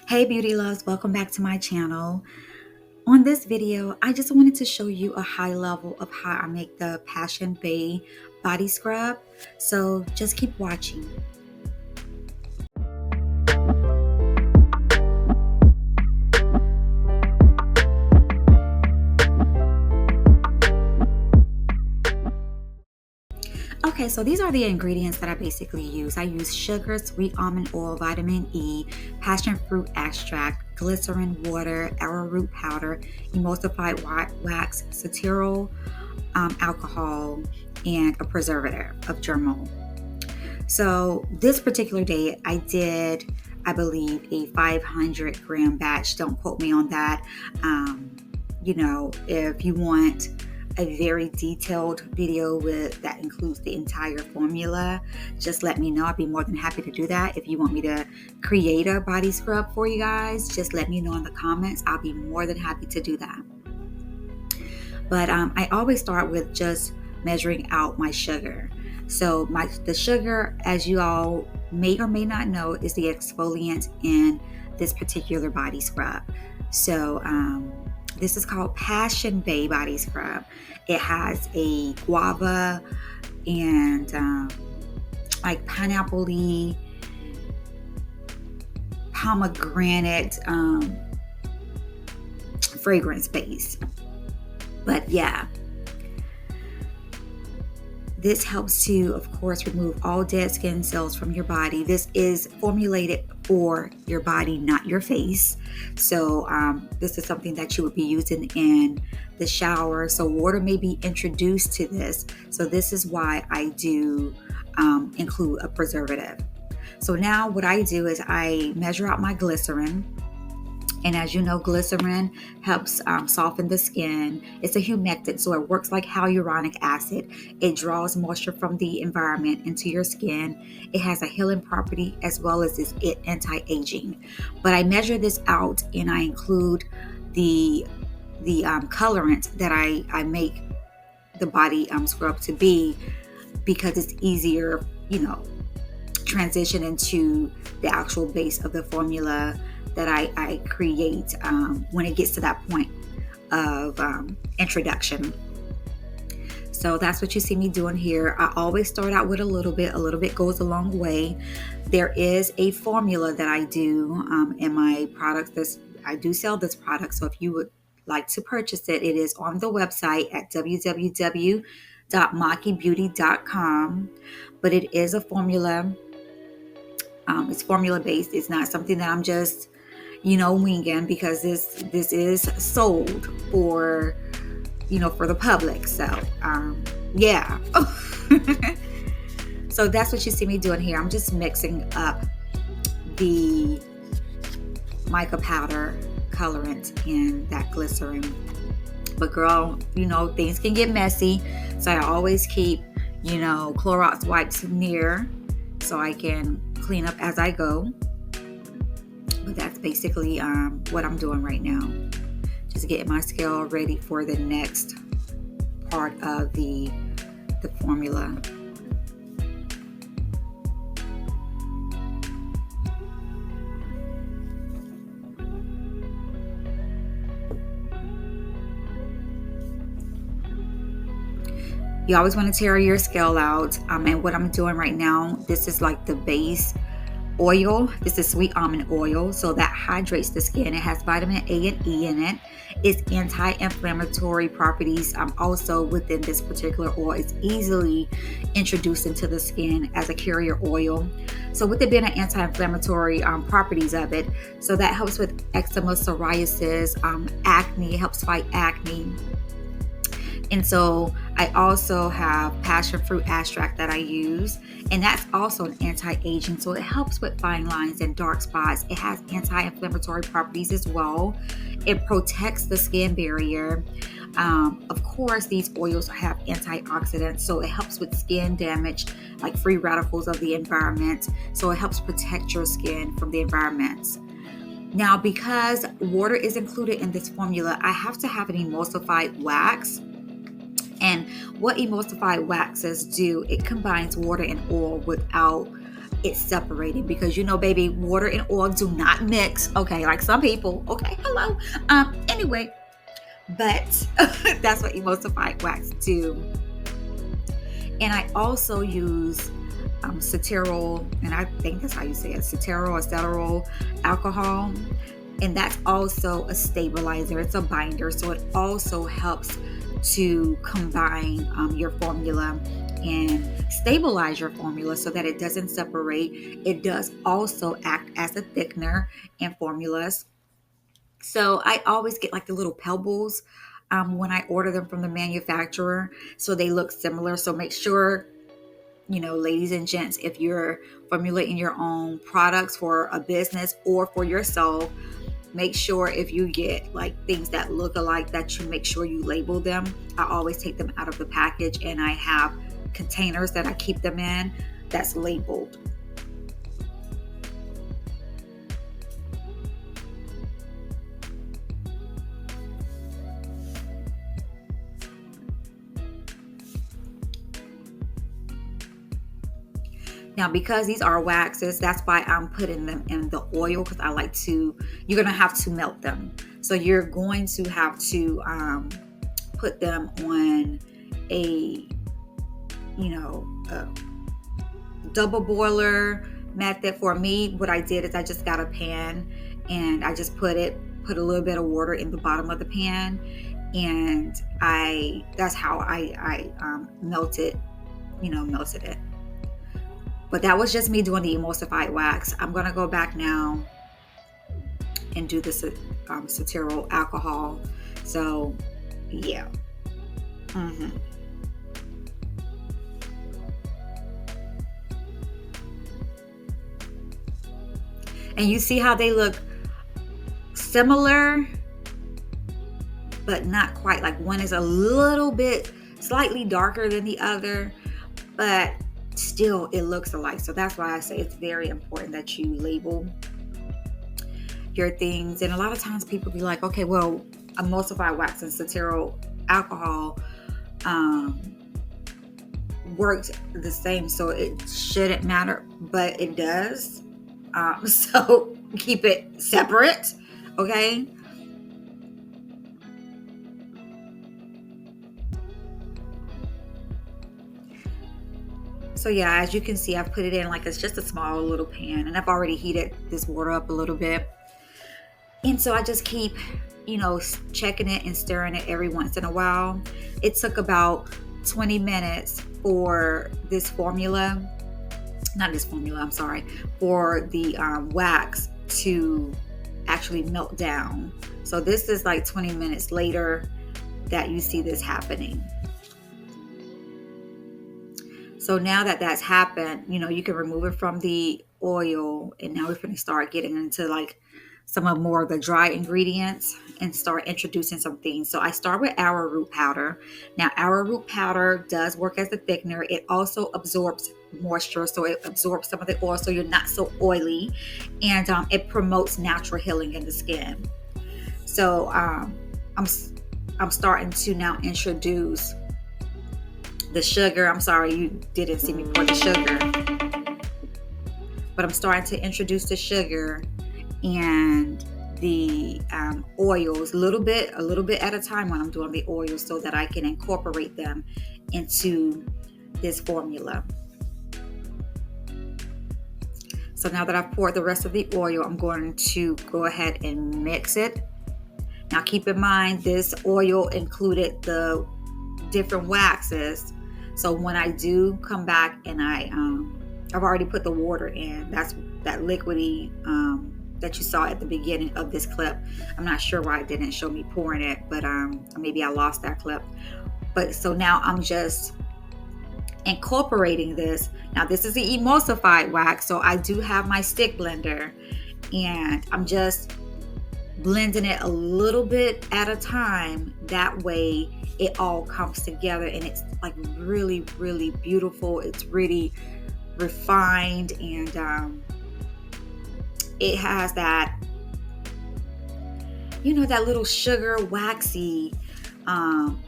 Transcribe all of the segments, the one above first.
Hey beauty loves, welcome back to my channel. On this video, I just wanted to show you a high level of how I make the Passion Bae body scrub. So just keep watching. Okay, so these are the ingredients that I basically use. I use sugar, sweet almond oil, vitamin E, passion fruit extract, glycerin, water, arrowroot powder, emulsified wax, cetearyl alcohol, and a preservative of germol. So this particular day I did, I believe, a 500 gram batch. Don't quote me on that. If you want a very detailed video that includes the entire formula, just let me know. I'd be more than happy to do that. If you want me to create a body scrub for you guys, just let me know in the comments. I'll be more than happy to do that. But I always start with just measuring out my sugar. So the sugar, as you all may or may not know, is the exfoliant in this particular body scrub. So this is called Passion Bae Body Scrub. It has a guava and like pineapple-y, pomegranate fragrance base. But yeah, this helps to, of course, remove all dead skin cells from your body. This is formulated for your body, not your face. So this is something that you would be using in the shower. So water may be introduced to this. So this is why I do include a preservative. So now what I do is I measure out my glycerin. And as you know, glycerin helps soften the skin. It's a humectant, so it works like hyaluronic acid. It draws moisture from the environment into your skin. It has a healing property as well as its anti-aging. But I measure this out and I include the colorant that I make the body scrub to be, because it's easier, transition into the actual base of the formula that I create when it gets to that point of introduction. So that's what you see me doing here. I always start out with a little bit goes a long way. There is a formula that I do in my products. I do sell this product, so if you would like to purchase it, it is on the website at www.makeibeauty.com. But it is a formula. It's formula based. It's not something that I'm just winging, because this is sold for for the public. So yeah. So that's what you see me doing here. I'm just mixing up the mica powder colorant and that glycerin. But girl, things can get messy, so I always keep Clorox wipes near so I can clean up as I go. But that's basically what I'm doing right now. Just getting my scale ready for the next part of the formula. You always want to tear your scale out. And what I'm doing right now, this is like the base oil. This is sweet almond oil, so that hydrates the skin. It has vitamin A and E in it. It's anti-inflammatory properties also within this particular oil. It's easily introduced into the skin as a carrier oil. So with it being an anti-inflammatory properties of it, so that helps with eczema, psoriasis, acne. It helps fight acne. And so I also have passion fruit extract that I use, and that's also an anti-aging. So it helps with fine lines and dark spots. It has anti-inflammatory properties as well. It protects the skin barrier. Of course, these oils have antioxidants, so it helps with skin damage, like free radicals of the environment. So it helps protect your skin from the environment. Now, because water is included in this formula, I have to have an emulsified wax. And what emulsified waxes do, it combines water and oil without it's separating, because baby, water and oil do not mix. Okay, like some people. Okay, hello. Anyway, but that's what emulsified wax do. And I also use Cetearyl, and I think that's how you say it, Cetearyl Alcohol. And that's also a stabilizer. It's a binder. So it also helps to combine your formula and stabilize your formula so that it doesn't separate. It does also act as a thickener in formulas. So I always get like the little pebbles when I order them from the manufacturer, so they look similar. So make sure, ladies and gents, if you're formulating your own products for a business or for yourself, make sure if you get like things that look alike, that you make sure you label them. I always take them out of the package, and I have containers that I keep them in that's labeled. Now, because these are waxes, that's why I'm putting them in the oil, because I like to, you're going to have to melt them. So you're going to have to put them on a, a double boiler method. For me, what I did is I just got a pan, and I just put a little bit of water in the bottom of the pan, and that's how I melted it. But that was just me doing the emulsified wax. I'm going to go back now and do this Cetearyl Alcohol. So, yeah. And you see how they look similar, but not quite. Like one is a little bit slightly darker than the other, but still it looks alike. So that's why I say it's very important that you label your things. And a lot of times people be like, okay, well, emulsified wax and Cetearyl Alcohol works the same, so it shouldn't matter, but it does. So keep it separate, okay? So yeah, as you can see, I've put it in like it's just a small little pan, and I've already heated this water up a little bit. And so I just keep, checking it and stirring it every once in a while. It took about 20 minutes for this formula, for the wax to actually melt down. So this is like 20 minutes later that you see this happening. So now that that's happened, you can remove it from the oil, and now we're going to start getting into like some of more of the dry ingredients and start introducing some things. So I start with arrowroot powder. Now, arrowroot powder does work as a thickener. It also absorbs moisture, so it absorbs some of the oil, so you're not so oily, and it promotes natural healing in the skin. So I'm starting to now introduce the sugar. I'm sorry you didn't see me pour the sugar, but I'm starting to introduce the sugar and the oils a little bit at a time when I'm doing the oils, so that I can incorporate them into this formula. So now that I've poured the rest of the oil, I'm going to go ahead and mix it. Now keep in mind, this oil included the different waxes. So when I do come back and I've already put the water in, that's that liquidy that you saw at the beginning of this clip. I'm not sure why it didn't show me pouring it, but maybe I lost that clip. But so now I'm just incorporating this. Now this is the emulsified wax, so I do have my stick blender, and I'm just blending it a little bit at a time. That way it all comes together, and it's like really, really beautiful. It's really refined, and it has that, that little sugar waxy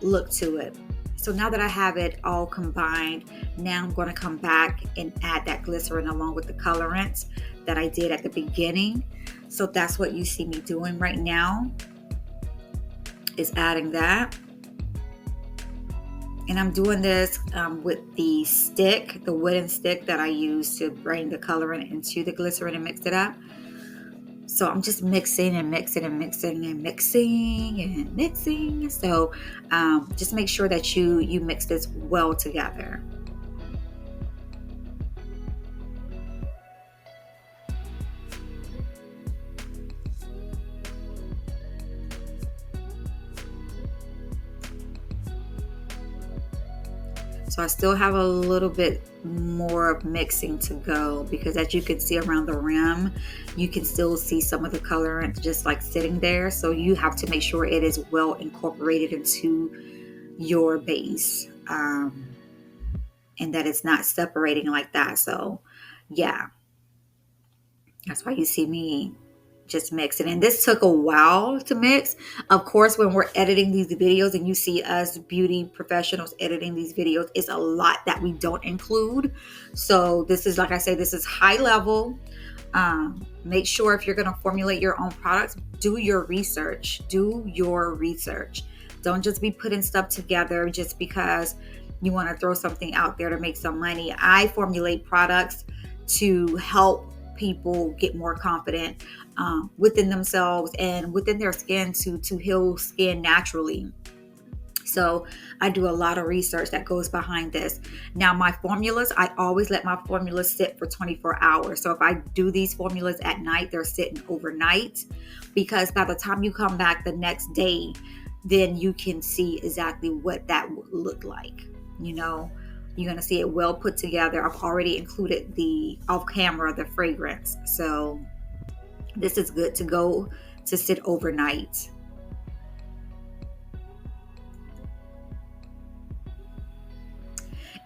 look to it. So now that I have it all combined, now I'm going to come back and add that glycerin along with the colorants that I did at the beginning. So that's what you see me doing right now, is adding that. And I'm doing this with the stick, the wooden stick that I use to bring the colorant into the glycerin and mix it up. So I'm just mixing and mixing and mixing and mixing and mixing. So just make sure that you mix this well together. So I still have a little bit more of mixing to go, because as you can see around the rim, you can still see some of the colorant just like sitting there. So you have to make sure it is well incorporated into your base, and that it's not separating like that. So yeah, that's why you see me just mixing. And this took a while to mix. Of course, when we're editing these videos and you see us beauty professionals editing these videos, it's a lot that we don't include. So this is, like I say, this is high level. Make sure if you're going to formulate your own products, do your research. Do your research. Don't just be putting stuff together just because you want to throw something out there to make some money. I formulate products to help people get more confident within themselves and within their skin to heal skin naturally. So I do a lot of research that goes behind this. Now my formulas, I always let my formulas sit for 24 hours. So if I do these formulas at night, they're sitting overnight, because by the time you come back the next day, then you can see exactly what that would look like. You know, you're going to see it well put together. I've already included the off camera, the fragrance. So this is good to go to sit overnight.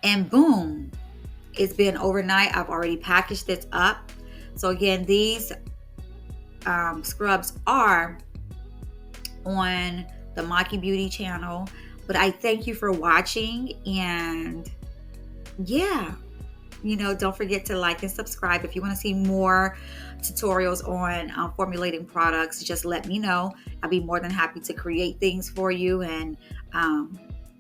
And boom, it's been overnight. I've already packaged this up. So again, these scrubs are on the Makei Beauty channel. But I thank you for watching, and yeah, don't forget to like and subscribe. If you want to see more tutorials on formulating products, just let me know. I'll be more than happy to create things for you and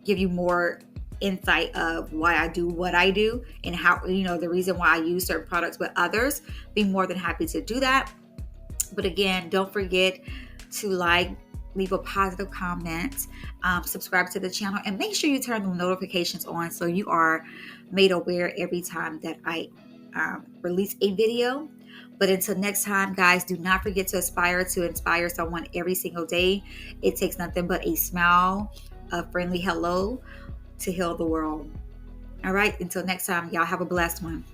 give you more insight of why I do what I do and how, the reason why I use certain products with others. Be more than happy to do that. But again, don't forget to leave a positive comment, subscribe to the channel, and make sure you turn the notifications on so you are made aware every time that I release a video. But until next time, guys, do not forget to inspire someone every single day. It takes nothing but a smile, a friendly hello to heal the world. All right, until next time, y'all have a blessed one.